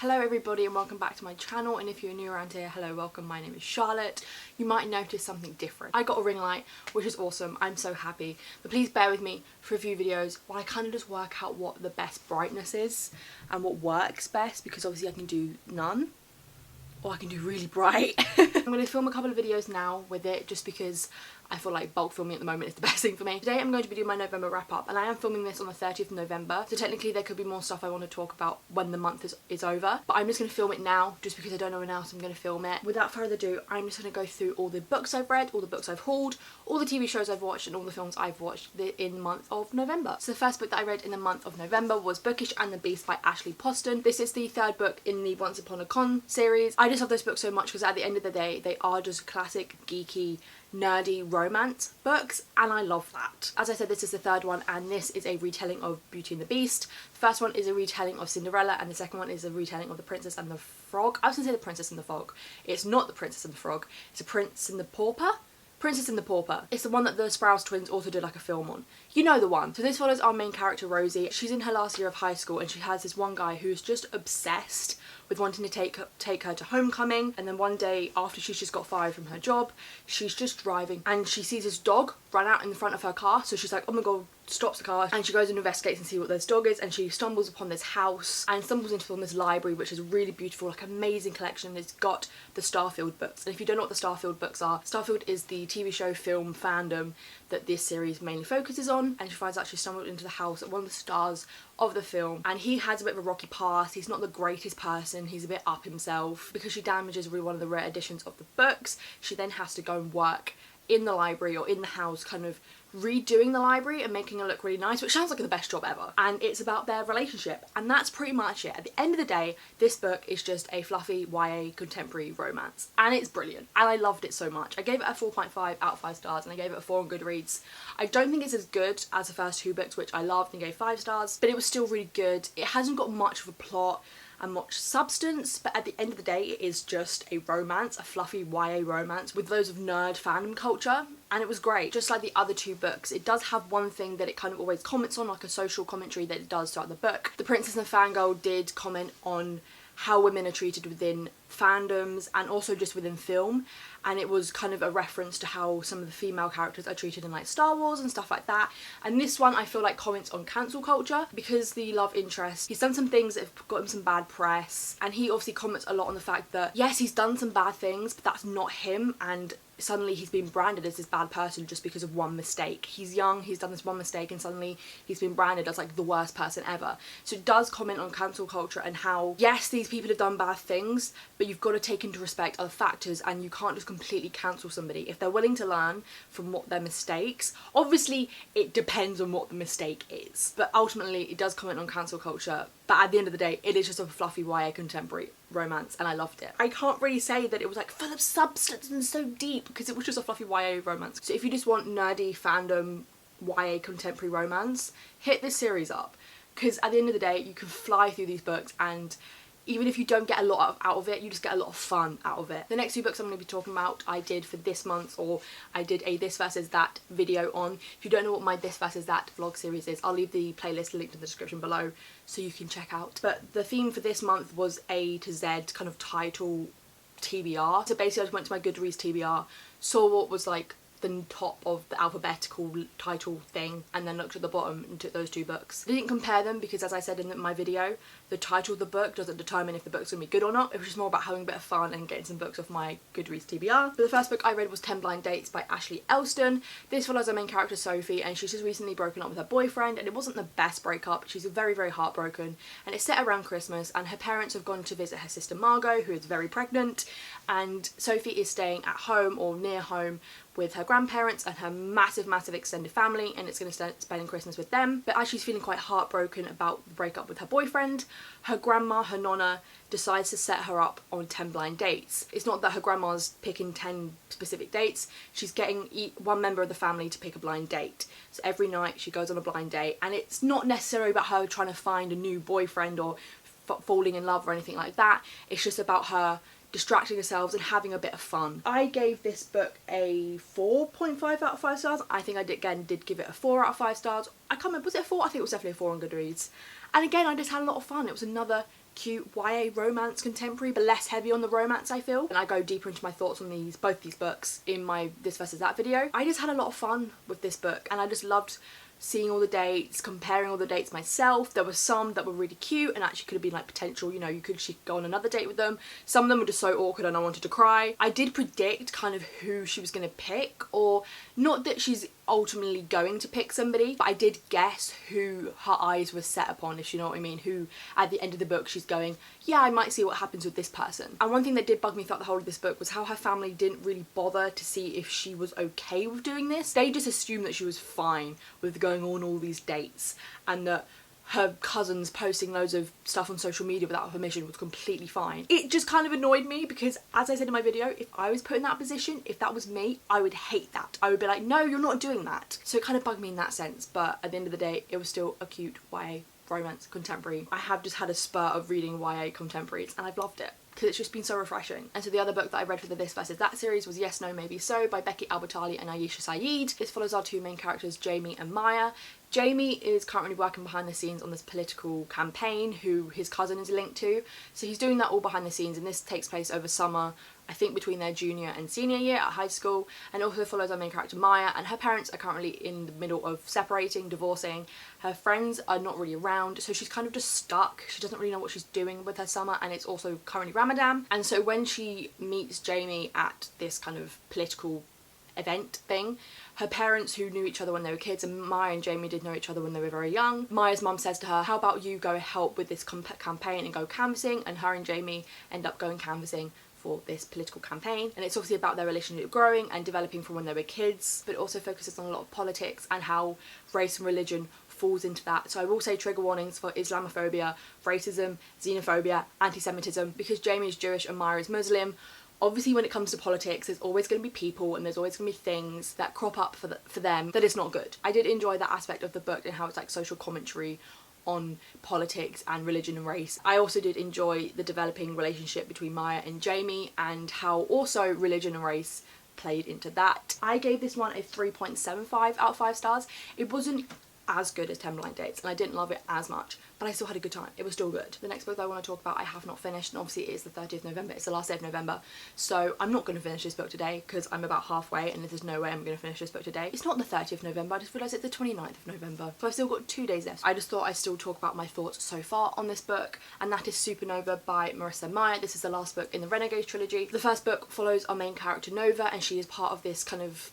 Hello everybody and welcome back to my channel, and if you're new around here, hello, welcome, my name is Charlotte. You might notice something different. I got a ring light, which is awesome, I'm so happy, but please bear with me for a few videos while I kind of just work out what the best brightness is and what works best, because obviously I can do none or I can do really bright. I'm going to film a couple of videos now with it just because I feel like bulk filming at the moment is the best thing for me. Today I'm going to be doing my November wrap up, and I am filming this on the 30th of November, so technically there could be more stuff I want to talk about when the month is over, but I'm just going to film it now just because I don't know when else I'm going to film it. Without further ado, I'm just going to go through all the books I've read, all the books I've hauled, all the TV shows I've watched and all the films I've watched in the month of November. So the first book that I read in the month of November was Bookish and the Beast by Ashley Poston. This is the third book in the Once Upon a Con series. I just love those books so much because at the end of the day they are just classic geeky nerdy romance books, and I love that. As I said, this is the third one, and this is a retelling of Beauty and the Beast. The first one is a retelling of Cinderella, and the second one is a retelling of The Princess and the Frog. I was gonna say The Princess and the Frog. It's not The Princess and the Frog, it's A Prince and the Pauper. Princess and the Pauper. It's the one that the Sprouse twins also did like a film on. You know the one. So this follows our main character Rosie. She's in her last year of high school and she has this one guy who's just obsessed with wanting to take her to homecoming, and then one day after she's just got fired from her job, she's just driving and she sees this dog run out in front of her car, so she's like, oh my god, stops the car, and she goes and investigates and see what this dog is, and she stumbles upon this house and stumbles into this library, which is really beautiful, like amazing collection. It's got the Starfield books, and if you don't know what the Starfield books are, Starfield is the TV show film fandom that this series mainly focuses on, and she finds out she stumbled into the house at one of the stars of the film, and he has a bit of a rocky past. He's not the greatest person, he's a bit up himself. Because she damages really one of the rare editions of the books, she then has to go and work in the library or in the house, kind of redoing the library and making it look really nice, which sounds like the best job ever. And it's about their relationship, and that's pretty much it. At the end of the day, this book is just a fluffy YA contemporary romance, and it's brilliant, and I loved it so much. I gave it a 4.5 out of 5 stars, and I gave it a 4 on Goodreads. I don't think it's as good as the first two books, which I loved and gave 5 stars, but it was still really good. It hasn't got much of a plot and much substance, but at the end of the day it is just a romance, a fluffy YA romance with loads of nerd fandom culture, and it was great. Just like the other two books, it does have one thing that it kind of always comments on, like a social commentary that it does throughout the book. The Princess and the Fangirl did comment on how women are treated within fandoms and also just within film, and it was kind of a reference to how some of the female characters are treated in like Star Wars and stuff like that. And this one I feel like comments on cancel culture, because the love interest, he's done some things that have got him some bad press, and he obviously comments a lot on the fact that yes, he's done some bad things, but that's not him, and suddenly he's been branded as this bad person just because of one mistake. He's young, he's done this one mistake, and suddenly he's been branded as like the worst person ever. So it does comment on cancel culture and how yes, these people have done bad things, but you've got to take into respect other factors, and you can't just completely cancel somebody if they're willing to learn from what their mistakes. Obviously it depends on what the mistake is, but ultimately it does comment on cancel culture. But at the end of the day, it is just a fluffy YA contemporary romance, and I loved it. I can't really say that it was like full of substance and so deep, because it was just a fluffy YA romance. So if you just want nerdy fandom YA contemporary romance, hit this series up, because at the end of the day you can fly through these books, and even if you don't get a lot out of it, you just get a lot of fun out of it. The next two books I'm going to be talking about I did for this month, or I did a This versus That video on. If you don't know what my This versus That vlog series is, I'll leave the playlist linked in the description below so you can check out. But the theme for this month was A to Z kind of title TBR. So basically I just went to my Goodreads TBR, saw what was like the top of the alphabetical title thing, and then looked at the bottom and took those two books. I didn't compare them because, as I said in my video, the title of the book doesn't determine if the book's gonna be good or not. It was just more about having a bit of fun and getting some books off my Goodreads TBR. So the first book I read was 10 Blind Dates by Ashley Elston. This follows our main character Sophie, and she's just recently broken up with her boyfriend, and it wasn't the best breakup. She's very, very heartbroken, and it's set around Christmas, and her parents have gone to visit her sister Margot, who is very pregnant, and Sophie is staying at home or near home with her grandparents and her massive extended family, and it's going to start spending Christmas with them. But as she's feeling quite heartbroken about the breakup with her boyfriend, her grandma, her nonna, decides to set her up on 10 blind dates. It's not that her grandma's picking 10 specific dates, she's getting one member of the family to pick a blind date. So every night she goes on a blind date, and it's not necessarily about her trying to find a new boyfriend or falling in love or anything like that. It's just about her distracting yourselves and having a bit of fun. I gave this book a 4.5 out of 5 stars. I think I did give it a 4 out of 5 stars. I can't remember, was it a 4? I think it was definitely a 4 on Goodreads. And again, I just had a lot of fun. It was another cute YA romance contemporary, but less heavy on the romance, I feel. And I go deeper into my thoughts on both these books in my This versus That video. I just had a lot of fun with this book, and I just loved seeing all the dates, comparing all the dates myself. There were some that were really cute and actually could have been like potential, you know, she could go on another date with them. Some of them were just so awkward and I wanted to cry. I did predict kind of who she was going to pick, or not that she's ultimately going to pick somebody, but I did guess who her eyes were set upon, if you know what I mean, who at the end of the book she's going, yeah, I might see what happens with this person. And one thing that did bug me throughout the whole of this book was how her family didn't really bother to see if she was okay with doing this. They just assumed that she was fine with going on all these dates, and that her cousins posting loads of stuff on social media without her permission was completely fine. It just kind of annoyed me because, as I said in my video, if I was put in that position, if that was me, I would hate that. I would be like, no, you're not doing that. So it kind of bugged me in that sense, but at the end of the day, it was still a cute YA romance contemporary. I have just had a spurt of reading YA contemporaries and I've loved it, because it's just been so refreshing. And so the other book that I read for the This versus That series was Yes, No, Maybe So by Becky Albertalli and Ayesha Saeed. This follows our two main characters, Jamie and Maya. Jamie is currently working behind the scenes on this political campaign who his cousin is linked to. So he's doing that all behind the scenes, and this takes place over summer, I think between their junior and senior year at high school, and also follows our main character Maya, and her parents are currently in the middle of separating, divorcing. Her friends are not really around, so she's kind of just stuck. She doesn't really know what she's doing with her summer, and it's also currently Ramadan. And so when she meets Jamie at this kind of political event thing, her parents, who knew each other when they were kids, and Maya and Jamie did know each other when they were very young. Maya's mum says to her, how about you go help with this campaign and go canvassing, and her and Jamie end up going canvassing for this political campaign. And it's obviously about their relationship growing and developing from when they were kids, but also focuses on a lot of politics and how race and religion falls into that. So I will say trigger warnings for Islamophobia, racism, xenophobia, anti-Semitism, because Jamie is Jewish and Maya is Muslim. Obviously when it comes to politics, there's always going to be people and there's always going to be things that crop up for them that is not good. I did enjoy that aspect of the book and how it's like social commentary on politics and religion and race. I also did enjoy the developing relationship between Maya and Jamie, and how also religion and race played into that. I gave this one a 3.75 out of 5 stars. It wasn't as good as 10 Blind Dates, and I didn't love it as much, but I still had a good time. It was still good. The next book that I want to talk about I have not finished, and obviously it is the 30th of November. It's the last day of November, so I'm not going to finish this book today because I'm about halfway and there's no way I'm going to finish this book today. It's not the 30th of November, I just realised it's the 29th of November, so I've still got 2 days left. I just thought I'd still talk about my thoughts so far on this book, and that is Supernova by Marissa Meyer. This is the last book in the Renegades trilogy. The first book follows our main character Nova, and she is part of this kind of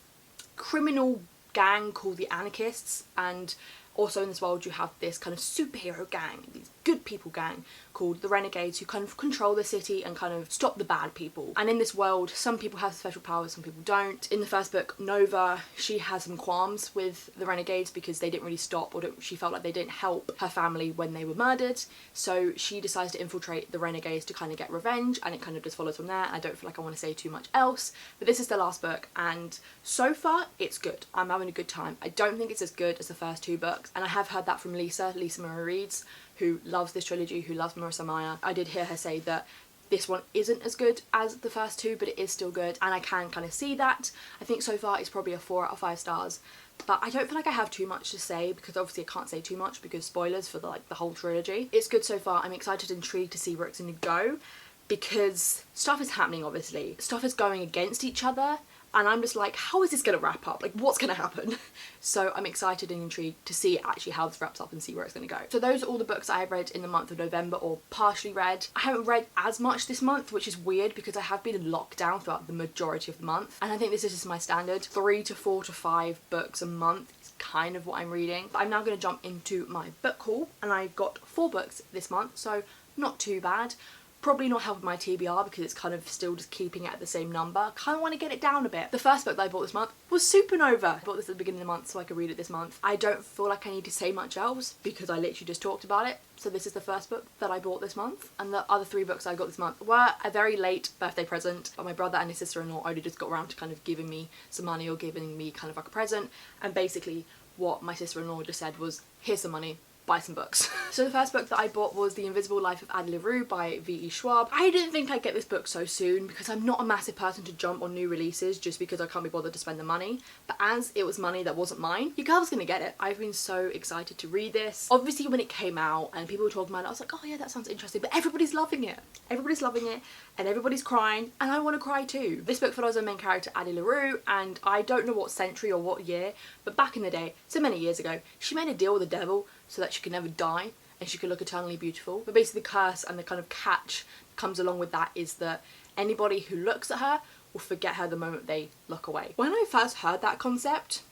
criminal gang called the Anarchists, and also in this world you have this kind of superhero gang, these good people gang called the Renegades, who kind of control the city and kind of stop the bad people. And in this world, some people have special powers, some people don't. In the first book, Nova, she has some qualms with the Renegades because they didn't really stop, or she felt like they didn't help her family when they were murdered. So she decides to infiltrate the Renegades to kind of get revenge, and it kind of just follows from there. I don't feel like I want to say too much else, but this is the last book, and so far it's good. I'm having a good time. I don't think it's as good as the first 2 books, and I have heard that from Lisa Marie Reads, who loves this trilogy, who loves Marissa Meyer. I did hear her say that this one isn't as good as the first 2, but it is still good, and I can kind of see that. I think so far it's probably a 4 out of 5 stars, but I don't feel like I have too much to say because obviously I can't say too much because spoilers for the whole trilogy. It's good so far. I'm excited and intrigued to see where it's going to go because stuff is happening, obviously. Stuff is going against each other, and I'm just like, how is this going to wrap up? Like, what's going to happen? So I'm excited and intrigued to see actually how this wraps up and see where it's going to go. So those are all the books I have read in the month of November, or partially read. I haven't read as much this month, which is weird because I have been in lockdown throughout the majority of the month. And I think this is just my standard. 3 to 4 to 5 books a month is kind of what I'm reading. But I'm now going to jump into my book haul, and I've got 4 books this month, so not too bad. Probably not helping my TBR because it's kind of still just keeping it at the same number. Kind of want to get it down a bit. The first book that I bought this month was Supernova. I bought this at the beginning of the month so I could read it this month. I don't feel like I need to say much else because I literally just talked about it. So this is the first book that I bought this month, and the other 3 books I got this month were a very late birthday present. But my brother and his sister-in-law only just got around to kind of giving me some money or giving me kind of like a present, and basically what my sister-in-law just said was, here's some money, buy some books. So the first book that I bought was The Invisible Life of Addie LaRue by V.E. Schwab. I didn't think I'd get this book so soon because I'm not a massive person to jump on new releases just because I can't be bothered to spend the money. But as it was money that wasn't mine, your girl was gonna get it. I've been so excited to read this. Obviously when it came out and people were talking about it, I was like, oh yeah, that sounds interesting, but everybody's loving it. Everybody's loving it and everybody's crying and I want to cry too. This book follows our main character Addie LaRue, and I don't know what century or what year, but back in the day, so many years ago, she made a deal with the devil so that she could never die and she could look eternally beautiful. But basically the curse and the kind of catch that comes along with that is that anybody who looks at her will forget her the moment they look away. When I first heard that concept,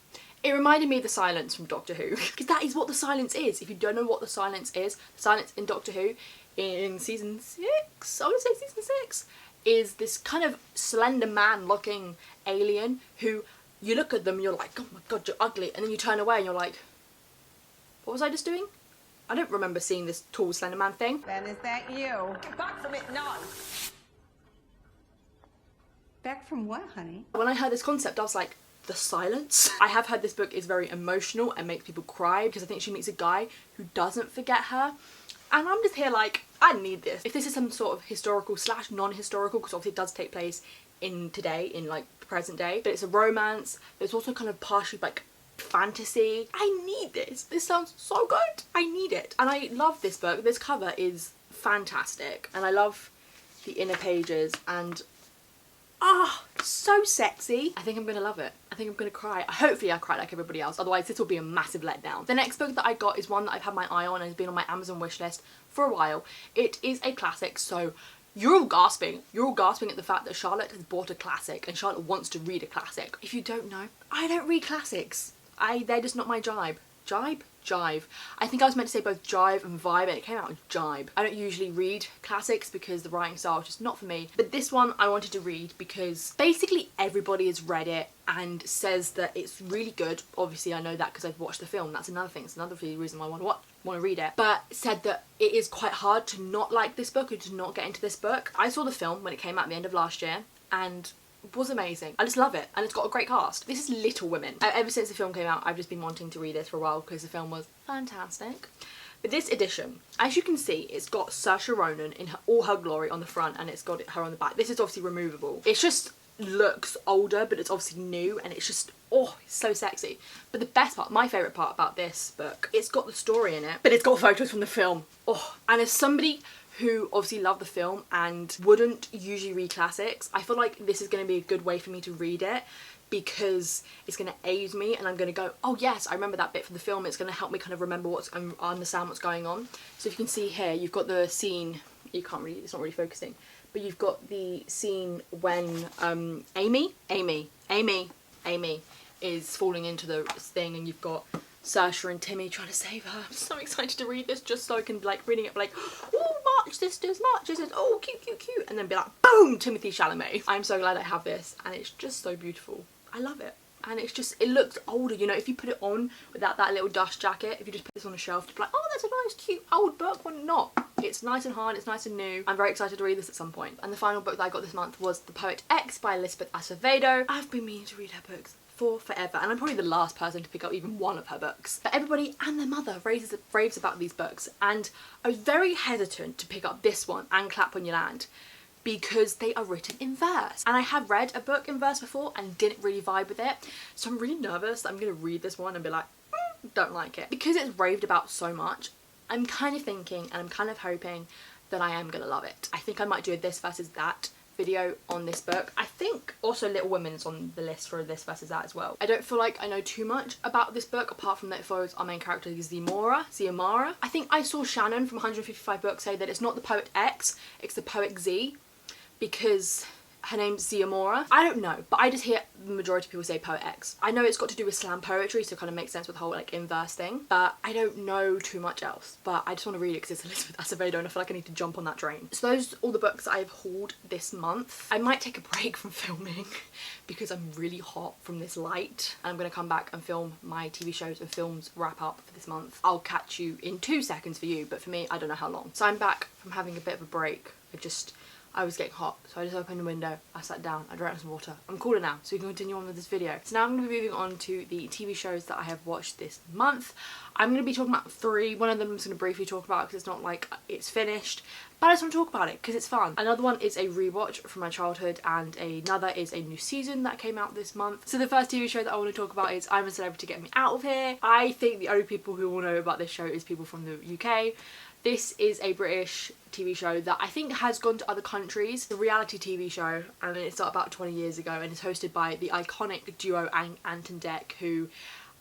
it reminded me of the silence from Doctor Who, because that is what the silence is. If you don't know what the silence is, the silence in Doctor Who in season 6, I would say season 6, is this kind of slender man looking alien who you look at them and you're like, oh my god, you're ugly, and then you turn away and you're like, what was I just doing? I don't remember seeing this tall slender man thing. Ben, is that you? Get back from it now. Back from what, honey? When I heard this concept, I was like, the silence? I have heard this book is very emotional and makes people cry because I think she meets a guy who doesn't forget her. And I'm just here like, I need this. If this is some sort of historical slash non-historical, because obviously it does take place in today, in like the present day, but it's a romance, but it's also kind of partially like fantasy. I need this. This sounds so good. I need it. And I love this book. This cover is fantastic. And I love the inner pages and so sexy. I think I'm gonna love it. I think I'm gonna cry. Hopefully I'll cry like everybody else, otherwise this will be a massive letdown. The next book that I got is one that I've had my eye on and has been on my Amazon wishlist for a while. It is a classic, so you're all gasping. You're all gasping at the fact that Charlotte has bought a classic and Charlotte wants to read a classic. If you don't know, I don't read classics. They're just not my jibe. Jibe? Jive. I think I was meant to say both jive and vibe and it came out with jibe. I don't usually read classics because the writing style is just not for me, but this one I wanted to read because basically everybody has read it and says that it's really good. Obviously I know that because I've watched the film. That's another thing. It's another reason why I want to read it. But said that it is quite hard to not like this book or to not get into this book. I saw the film when it came out at the end of last year and was amazing. I just love it and it's got a great cast. This is Little Women. Ever since the film came out I've just been wanting to read this for a while because the film was fantastic. But this edition, as you can see, it's got Saoirse Ronan in all her glory on the front and it's got her on the back. This is obviously removable. It just looks older but it's obviously new and it's just, oh, it's so sexy. But the best part, my favourite part about this book, it's got the story in it but it's got photos from the film. Oh, and as somebody who obviously loved the film and wouldn't usually read classics, I feel like this is going to be a good way for me to read it because it's going to aid me and I'm going to go, oh yes, I remember that bit from the film. It's going to help me kind of remember understand what's going on. So if you can see here, you've got the scene, you can't really, it's not really focusing, but you've got the scene when Amy is falling into the thing and you've got Saoirse and Timmy trying to save her. I'm so excited to read this just so I can like reading it like, oh, March sisters, oh, cute, cute, cute, and then be like, boom, Timothy Chalamet. I'm so glad I have this and it's just so beautiful. I love it. And it's just, it looks older, you know, if you put it on without that little dust jacket, if you just put this on a shelf, you'd be like, oh, that's a nice, cute old book, or not. It's nice and hard, it's nice and new. I'm very excited to read this at some point. And the final book that I got this month was The Poet X by Elizabeth Acevedo. I've been meaning to read her books for forever and I'm probably the last person to pick up even one of her books. But everybody and their mother raves about these books and I was very hesitant to pick up this one and Clap When You Land because they are written in verse. And I have read a book in verse before and didn't really vibe with it. So I'm really nervous that I'm going to read this one and be like, don't like it. Because it's raved about so much, I'm kind of thinking and I'm kind of hoping that I am going to love it. I think I might do a this versus that video on this book. I think also Little Women's on the list for this versus that as well. I don't feel like I know too much about this book apart from that it follows our main character Ziamara. I think I saw Shannon from 155 Books say that it's not the Poet X, it's the Poet Z because her name's Ziamara. I don't know, but I just hear the majority of people say Poet X. I know it's got to do with slam poetry, so it kind of makes sense with the whole like inverse thing, but I don't know too much else. But I just want to read it because it's Elizabeth Acevedo and I feel like I need to jump on that train. So those are all the books that I've hauled this month. I might take a break from filming because I'm really hot from this light. And I'm going to come back and film my TV shows and films wrap up for this month. I'll catch you in 2 seconds for you, but for me, I don't know how long. So I'm back from having a bit of a break. I was getting hot, so I just opened the window, I sat down, I drank some water. I'm cooler now, so we can continue on with this video. So now I'm going to be moving on to the TV shows that I have watched this month. I'm going to be talking about 3. One of them I'm just going to briefly talk about because it's not like it's finished, but I just want to talk about it because it's fun. Another one is a rewatch from my childhood, and another is a new season that came out this month. So the first TV show that I want to talk about is I'm a Celebrity, Get Me Out of Here. I think the only people who will know about this show is people from the UK. This is a British TV show that I think has gone to other countries. It's a reality TV show, and it started about 20 years ago, and it's hosted by the iconic duo Ant and Dec, who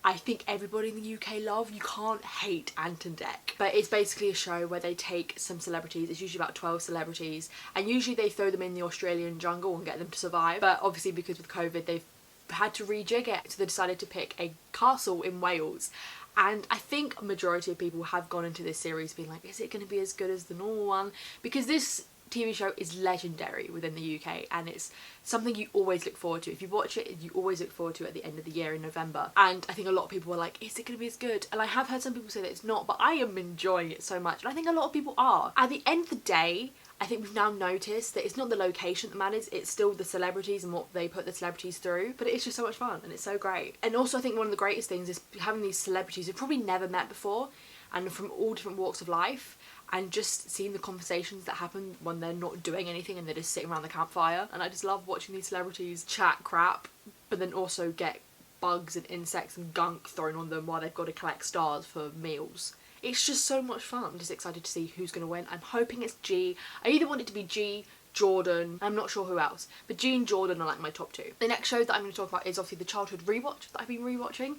I think everybody in the UK love. You can't hate Ant and Dec. But it's basically a show where they take some celebrities, it's usually about 12 celebrities, and usually they throw them in the Australian jungle and get them to survive. But obviously because with COVID they've had to rejig it, so they decided to pick a castle in Wales. And I think a majority of people have gone into this series being like, is it going to be as good as the normal one? Because this TV show is legendary within the UK, and it's something you always look forward to. If you watch it, you always look forward to it at the end of the year in November. And I think a lot of people were like, is it going to be as good? And I have heard some people say that it's not, but I am enjoying it so much. And I think a lot of people are. At the end of the day, I think we've now noticed that it's not the location that matters, it's still the celebrities and what they put the celebrities through, but it's just so much fun and it's so great. And also I think one of the greatest things is having these celebrities who've probably never met before and from all different walks of life, and just seeing the conversations that happen when they're not doing anything and they're just sitting around the campfire. And I just love watching these celebrities chat crap, but then also get bugs and insects and gunk thrown on them while they've got to collect stars for meals. It's just so much fun. I'm just excited to see who's going to win. I'm hoping it's G. I either want it to be G, Jordan, I'm not sure who else, but G and Jordan are like my top 2. The next show that I'm going to talk about is obviously the childhood rewatch that I've been rewatching,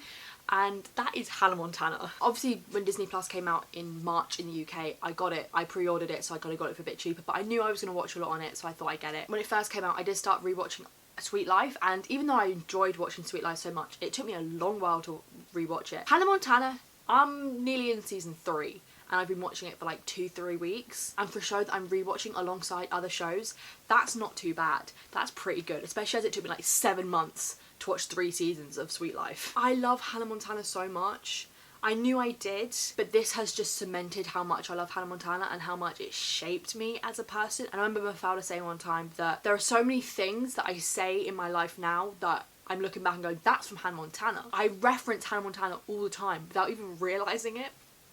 and that is Hannah Montana. Obviously when Disney Plus came out in March in the UK, I got it, I pre-ordered it, so I got it for a bit cheaper, but I knew I was going to watch a lot on it, so I thought I'd get it. When it first came out, I did start rewatching Sweet Life, and even though I enjoyed watching Sweet Life so much, it took me a long while to rewatch it. Hannah Montana, I'm nearly in season 3. And I've been watching it for like 2-3 weeks. And for a show that I'm rewatching alongside other shows, that's not too bad. That's pretty good, especially as it took me like 7 months to watch 3 seasons of Sweet Life. I love Hannah Montana so much. I knew I did, but this has just cemented how much I love Hannah Montana and how much it shaped me as a person. And I remember Mafalda saying one time that there are so many things that I say in my life now that I'm looking back and going, that's from Hannah Montana. I reference Hannah Montana all the time without even realising it.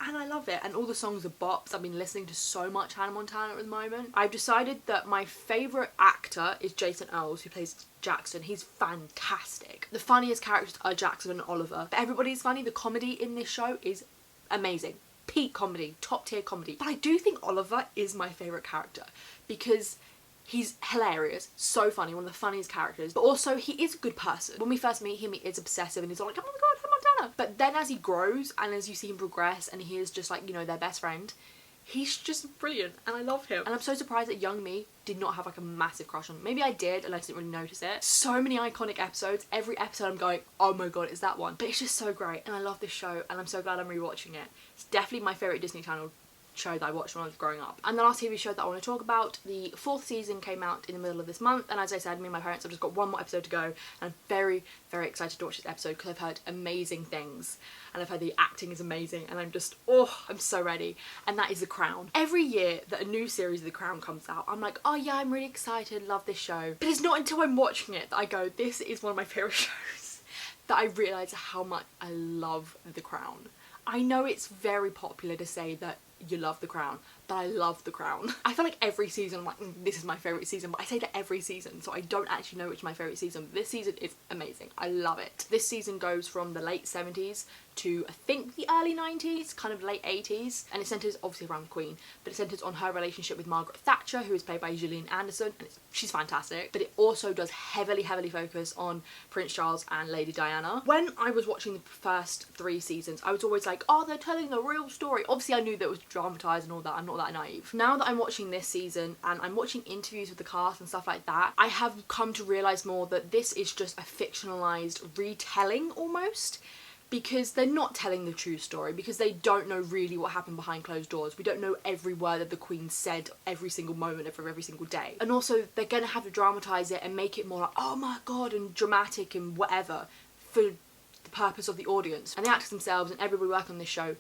And I love it, and all the songs are bops. I've been listening to so much Hannah Montana at the moment. I've decided that my favourite actor is Jason Earls, who plays Jackson. He's fantastic. The funniest characters are Jackson and Oliver. But everybody's funny. The comedy in this show is amazing. Peak comedy, top tier comedy. But I do think Oliver is my favourite character because he's hilarious, so funny, one of the funniest characters, but also he is a good person. When we first meet him, he is obsessive and he's all like, oh my god, Hannah Montana. But then as he grows and as you see him progress and he is just like, you know, their best friend, he's just brilliant and I love him. And I'm so surprised that young me did not have like a massive crush on him. Maybe I did and I didn't really notice it. So many iconic episodes. Every episode I'm going, oh my god, it's that one. But it's just so great and I love this show and I'm so glad I'm rewatching it. It's definitely my favourite Disney Channel show that I watched when I was growing up. And the last TV show that I want to talk about, the 4th season came out in the middle of this month, and as I said, me and my parents have just got one more episode to go, and I'm very, very excited to watch this episode because I've heard amazing things and I've heard the acting is amazing and I'm just, oh, I'm so ready. And that is The Crown. Every year that a new series of The Crown comes out, I'm like, oh yeah, I'm really excited, love this show. But it's not until I'm watching it that I go, this is one of my favourite shows, that I realise how much I love The Crown. I know it's very popular to say that you love The Crown, but I love The Crown. I feel like every season I'm like, this is my favourite season, but I say that every season, so I don't actually know which is my favourite season. This season is amazing. I love it. This season goes from the late 70s to I think the early 90s, kind of late 80s, and it centres obviously around the Queen, but it centres on her relationship with Margaret Thatcher, who is played by Gillian Anderson, and she's fantastic. But it also does heavily focus on Prince Charles and Lady Diana. When I was watching the first 3 seasons, I was always like, oh, they're telling the real story. Obviously I knew that it was dramatised and all that, I'm not that naive. Now that I'm watching this season and I'm watching interviews with the cast and stuff like that, I have come to realise more that this is just a fictionalised retelling almost, because they're not telling the true story, because they don't know really what happened behind closed doors. We don't know every word that the Queen said every single moment of every single day. And also they're going to have to dramatise it and make it more like, oh my god, and dramatic and whatever, for the purpose of the audience. And the actors themselves and everybody working on this show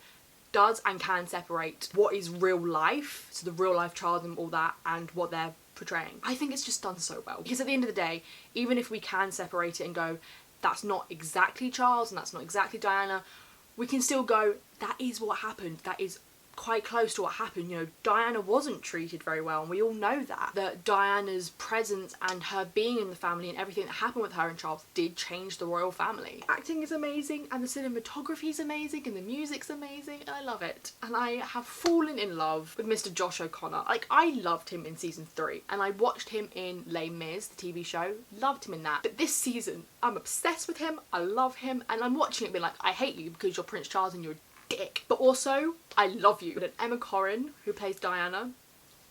does and can separate what is real life, so the real life Charles and all that, and what they're portraying. I think it's just done so well. Because at the end of the day, even if we can separate it and go, that's not exactly Charles and that's not exactly Diana, we can still go, that is what happened. That is quite close to what happened. You know, Diana wasn't treated very well, and we all know that Diana's presence and her being in the family and everything that happened with her and Charles did change the royal family. Acting is amazing, and the cinematography is amazing, and the music's amazing, and I love it. And I have fallen in love with Mr. Josh O'Connor. Like, I loved him in season 3, and I watched him in Les Mis, the TV show, loved him in that. But this season, I'm obsessed with him, I love him, and I'm watching it being like, I hate you because you're Prince Charles and you're dick. But also, I love you. But Emma Corrin, who plays Diana,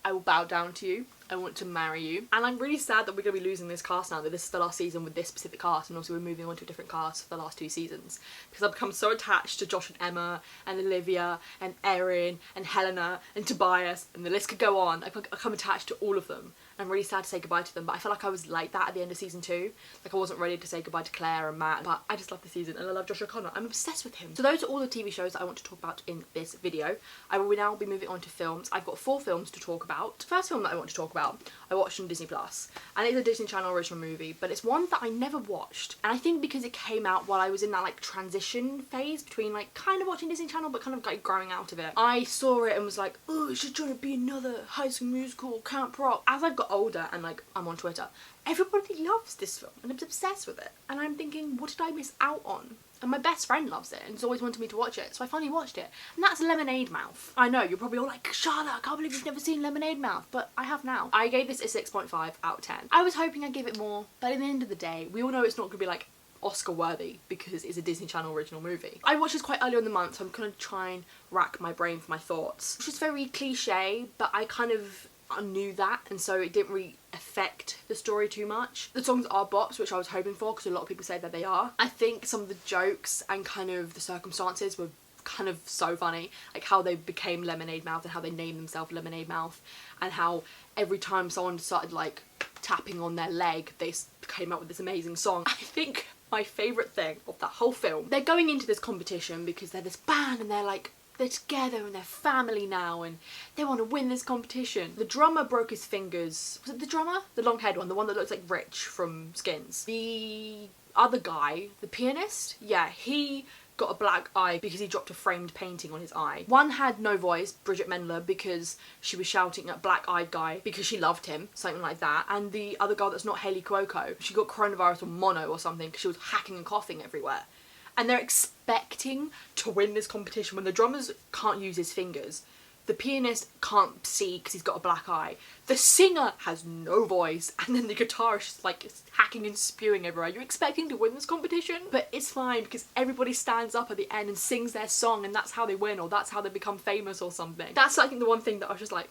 I will bow down to you. I want to marry you. And I'm really sad that we're going to be losing this cast now, that this is the last season with this specific cast, and also we're moving on to a different cast for the last 2 seasons. Because I've become so attached to Josh and Emma, and Olivia, and Erin, and Helena, and Tobias, and the list could go on. I've become attached to all of them. I'm really sad to say goodbye to them, but I feel like I was like that at the end of season 2. Like, I wasn't ready to say goodbye to Claire and Matt, but I just love the season, and I love Josh O'Connor. I'm obsessed with him. So those are all the TV shows that I want to talk about in this video. I will now be moving on to films. I've got 4 films to talk about. The first film that I want to talk about, I watched on Disney Plus, and it's a Disney Channel original movie, but it's one that I never watched. And I think because it came out while I was in that like transition phase between like kind of watching Disney Channel but kind of like growing out of it, I saw it and was like, oh, it's just trying to be another High School Musical, Camp Rock. As I've got older and like I'm on Twitter, everybody loves this film and I'm obsessed with it, and I'm thinking, what did I miss out on? And my best friend loves it and has always wanted me to watch it, so I finally watched it, and that's Lemonade Mouth. I know, you're probably all like, Charlotte, I can't believe you've never seen Lemonade Mouth, but I have now. I gave this a 6.5 out of 10. I was hoping I'd give it more, but at the end of the day, we all know it's not going to be like Oscar worthy because it's a Disney Channel original movie. I watched this quite early in the month, so I'm going to try and rack my brain for my thoughts. Which is very cliche, but I kind of knew that, and so it didn't really affect the story too much. The songs are bops, which I was hoping for because a lot of people say that they are. I think some of the jokes and kind of the circumstances were kind of so funny, like how they became Lemonade Mouth and how they named themselves Lemonade Mouth, and how every time someone started like tapping on their leg they came up with this amazing song. I think my favourite thing of that whole film, they're going into this competition because they're this band and they're together and they're family now and they want to win this competition. The drummer broke his fingers. Was it the drummer? The long haired one, the one that looks like Rich from Skins. The other guy, the pianist, yeah, he got a black eye because he dropped a framed painting on his eye. One had no voice, Bridget Mendler, because she was shouting at Black Eyed Guy because she loved him, something like that. And the other girl that's not Haley Cuoco, she got coronavirus or mono or something because she was hacking and coughing everywhere. And they're expecting to win this competition when the drummers can't use his fingers. The pianist can't see because he's got a black eye. The singer has no voice, and then the guitarist is like hacking and spewing everywhere. You're expecting to win this competition? But it's fine because everybody stands up at the end and sings their song, and that's how they win, or that's how they become famous or something. That's I think the one thing that I was just like,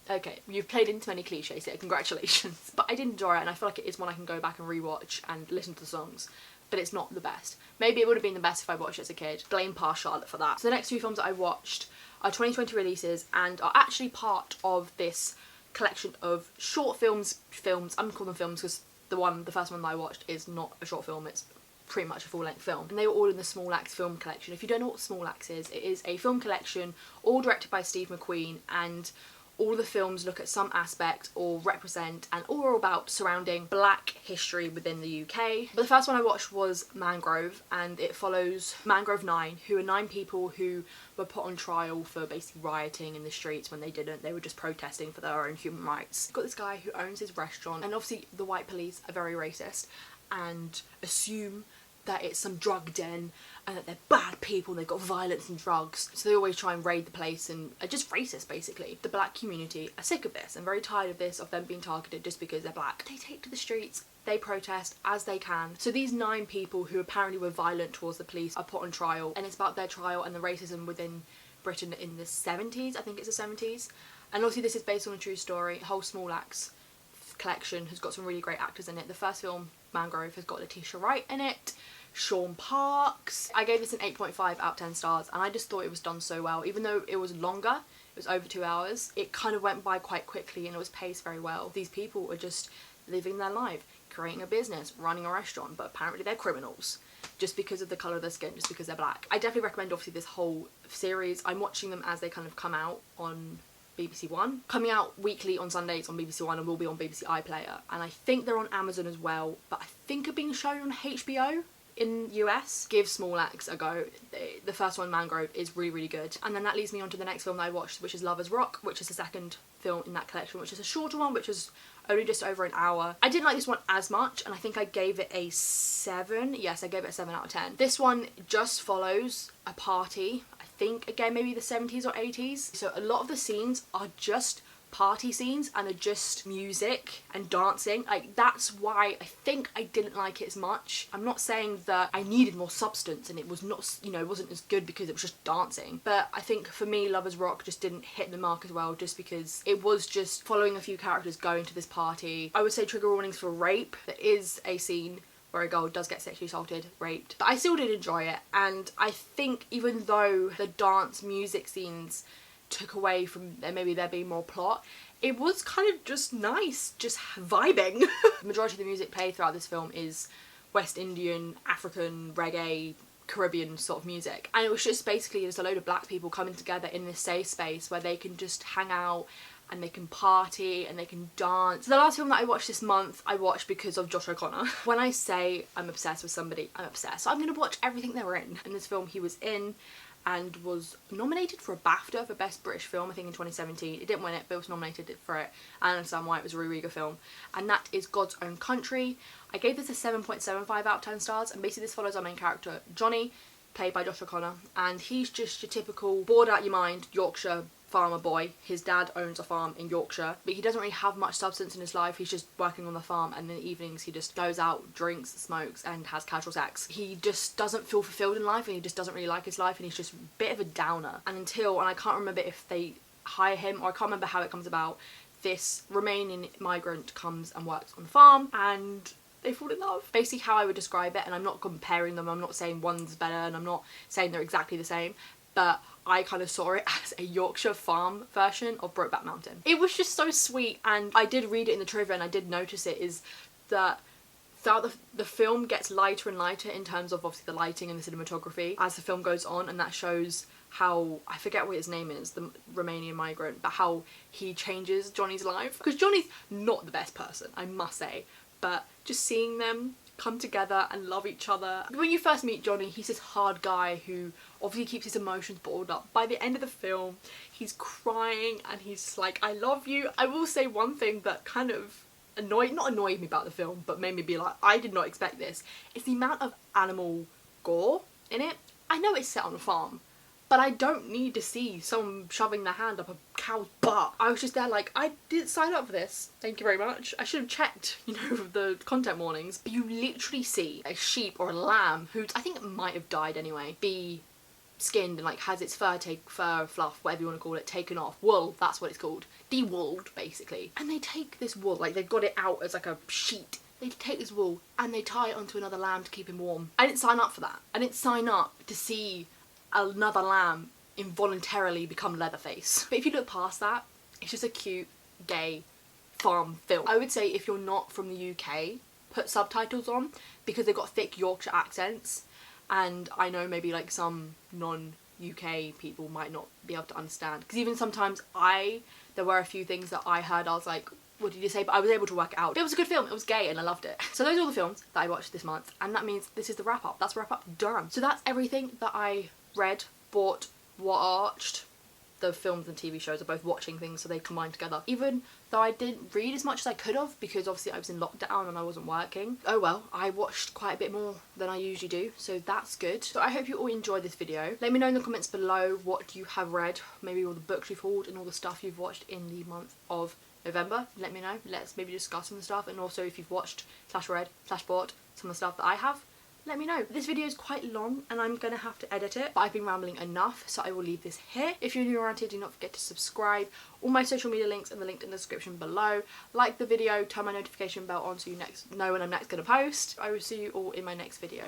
okay, you've played into many cliches here, congratulations. But I did enjoy it, and I feel like it is one I can go back and rewatch and listen to the songs. But it's not the best. Maybe it would have been the best if I watched it as a kid. Blame Pa Charlotte for that. So the next 2 films that I watched are 2020 releases and are actually part of this collection of short films. I'm gonna call them films because the first one that I watched is not a short film, it's pretty much a full-length film. And they were all in the Small Axe film collection. If you don't know what Small Axe is, it is a film collection all directed by Steve McQueen, and all the films look at some aspect or represent and all are about surrounding black history within the UK. But the first one I watched was Mangrove, and it follows Mangrove 9, who are 9 people who were put on trial for basically rioting in the streets when they didn't. They were just protesting for their own human rights. You've got this guy who owns his restaurant, and obviously the white police are very racist and assume that it's some drug den and that they're bad people and they've got violence and drugs, so they always try and raid the place and are just racist basically. The black community are sick of this and very tired of this, of them being targeted just because they're black. They take to the streets, they protest as they can. So these 9 people who apparently were violent towards the police are put on trial, and it's about their trial and the racism within Britain in the 70s, I think it's the 70s. And obviously this is based on a true story. The whole Small Axe collection has got some really great actors in it. The first film, Mangrove, has got Letitia Wright in it, Sean Parks. I gave this an 8.5 out of 10 stars, and I just thought it was done so well. Even though it was longer, it was over 2 hours, it kind of went by quite quickly and it was paced very well. These people are just living their life, creating a business, running a restaurant, but apparently they're criminals. just because of the colour of their skin, just because they're black. I definitely recommend obviously this whole series. I'm watching them as they kind of come out on BBC One. Coming out weekly on Sundays on BBC One and will be on BBC iPlayer. And I think they're on Amazon as well, but I think are being shown on HBO in US. Give Small Axe a go. The first one, Mangrove, is really, really good. And then that leads me on to the next film that I watched, which is Lovers Rock, which is the second film in that collection, which is a shorter one, which is only just over an hour. I didn't like this one as much, and I think I gave it a 7. Yes, I gave it a 7 out of 10. This one just follows a party, I think, again, maybe the 70s or 80s. So a lot of the scenes are just party scenes and are just music and dancing. Like, that's why I think I didn't like it as much. I'm not saying that I needed more substance and it was not, you know, it wasn't as good because it was just dancing, but I think for me Lovers Rock just didn't hit the mark as well, just because it was just following a few characters going to this party. I would say trigger warnings for rape. There is a scene where a girl does get sexually assaulted, raped, but I still did enjoy it. And I think even though the dance music scenes took away from maybe there being more plot, it was kind of just nice, just vibing. The majority of the music played throughout this film is West Indian, African, reggae, Caribbean sort of music, and it was just basically just a load of black people coming together in this safe space where they can just hang out and they can party and they can dance. The last film that I watched this month, I watched because of Josh O'Connor. When I say I'm obsessed with somebody, I'm obsessed. So I'm gonna watch everything they're in. In this film he was in and was nominated for a BAFTA for Best British Film, I think in 2017. It didn't win it, but it was nominated for it. I understand why. It was a really, really good film. And that is God's Own Country. I gave this a 7.75 out of 10 stars, and basically this follows our main character, Johnny, played by Josh O'Connor, and he's just your typical bored out your mind Yorkshire farmer boy. His dad owns a farm in Yorkshire, but he doesn't really have much substance in his life. He's just working on the farm, and in the evenings he just goes out, drinks, smokes, and has casual sex. He just doesn't feel fulfilled in life, and he just doesn't really like his life, and he's just a bit of a downer. And I can't remember if they hire him, or I can't remember how it comes about, this Romanian migrant comes and works on the farm, and they fall in love. Basically how I would describe it, and I'm not comparing them, I'm not saying one's better, and I'm not saying they're exactly the same, but I kind of saw it as a Yorkshire farm version of Brokeback Mountain. It was just so sweet, and I did read it in the trivia and I did notice it, is that throughout the film gets lighter and lighter in terms of obviously the lighting and the cinematography as the film goes on, and that shows how, I forget what his name is, the Romanian migrant, but how he changes Johnny's life. Because Johnny's not the best person, I must say, but just seeing them come together and love each other. When you first meet Johnny, he's this hard guy who obviously keeps his emotions bottled up. By the end of the film, he's crying and he's like, I love you. I will say one thing that kind of not annoyed me about the film, but made me be like, I did not expect this. It's the amount of animal gore in it. I know it's set on a farm, but I don't need to see someone shoving their hand up a cow's butt. I was just there like, I didn't sign up for this. Thank you very much. I should have checked, you know, the content warnings. But you literally see a sheep or a lamb who I think it might have died anyway, be skinned and like has its fur fluff, whatever you want to call it, taken off. Wool, that's what it's called. De-wooled, basically. And they take this wool, like they've got it out as like a sheet. They take this wool and they tie it onto another lamb to keep him warm. I didn't sign up for that. I didn't sign up to see another lamb involuntarily become Leatherface. But if you look past that, it's just a cute, gay farm film. I would say if you're not from the UK, put subtitles on, because they've got thick Yorkshire accents, and I know maybe like some non-UK people might not be able to understand. Because even sometimes there were a few things that I heard, I was like, what did you say? But I was able to work it out. But it was a good film, it was gay and I loved it. So those are all the films that I watched this month, and that means this is the wrap up. That's wrap up done. So that's everything that I read, bought, watched. The films and TV shows are both watching things, so they combine together. Even though I didn't read as much as I could have, because obviously I was in lockdown and I wasn't working. Oh well, I watched quite a bit more than I usually do, so that's good. So I hope you all enjoyed this video. Let me know in the comments below what you have read, maybe all the books you've hauled and all the stuff you've watched in the month of November. Let me know. Let's maybe discuss some of the stuff, and also if you've watched / read / bought some of the stuff that I have, let me know. This video is quite long and I'm gonna have to edit it, but I've been rambling enough, so I will leave this here. If you're new around here, do not forget to subscribe. All my social media links are linked in the description below. Like the video, turn my notification bell on so you know when I'm next gonna post. I will see you all in my next video.